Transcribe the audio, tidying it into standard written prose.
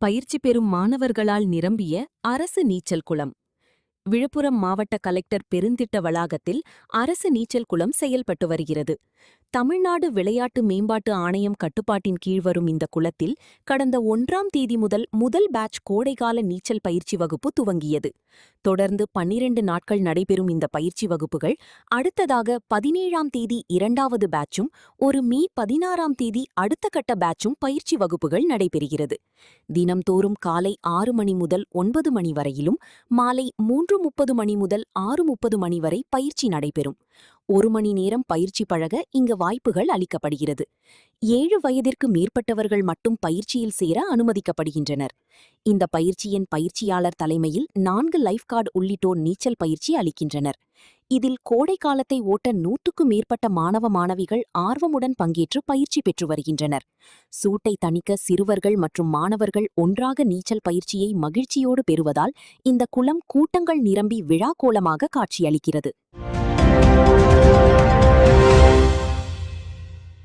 பயிற்சி பெறும் மாணவர்களால் நிரம்பிய அரசு நீச்சல் குளம். விழுப்புரம் மாவட்ட கலெக்டர் பெருந்திட்ட வளாகத்தில் அரசு நீச்சல் குளம் செயல்பட்டு வருகிறது. தமிழ்நாடு விளையாட்டு மேம்பாட்டு ஆணையம் கட்டுப்பாட்டின் கீழ் வரும் இந்த குளத்தில் கடந்த 1ஆம் தேதி முதல் பேட்ச் கோடைகால நீச்சல் பயிற்சி வகுப்பு துவங்கியது. தொடர்ந்து 12 நாட்கள் நடைபெறும் இந்த பயிற்சி வகுப்புகள் அடுத்ததாக 17ஆம் தேதி 2வது பேட்சும் மே 16ஆம் தேதி அடுத்த கட்ட பேட்சும் பயிற்சி வகுப்புகள் நடைபெறுகிறது. தினம்தோறும் காலை 6 மணி முதல் 9 மணி வரையிலும் மாலை 3:30 மணி முதல் 6:30 மணி வரை பயிற்சி நடைபெறும். 1 மணி நேரம் பயிற்சி பழக இங்கு வாய்ப்புகள் அளிக்கப்படுகிறது. 7 வயதிற்கு மேற்பட்டவர்கள் மட்டும் பயிற்சியில் சேர அனுமதிக்கப்படுகின்றனர். இந்த பயிற்சியின் பயிற்சியாளர் தலைமையில் 4 லைஃப் கார்டு உள்ளிட்டோர் நீச்சல் பயிற்சி அளிக்கின்றனர். இதில் கோடை காலத்தை ஓட்ட 100க்கும் மேற்பட்ட மாணவ மாணவிகள் ஆர்வமுடன் பங்கேற்று பயிற்சி பெற்று வருகின்றனர். சூட்டை தணிக்க சிறுவர்கள் மற்றும் மாணவர்கள் ஒன்றாக நீச்சல் பயிற்சியை மகிழ்ச்சியோடு பெறுவதால் இந்த குளம் கூட்டங்கள் நிரம்பி விழாக்கோலமாக காட்சியளிக்கிறது.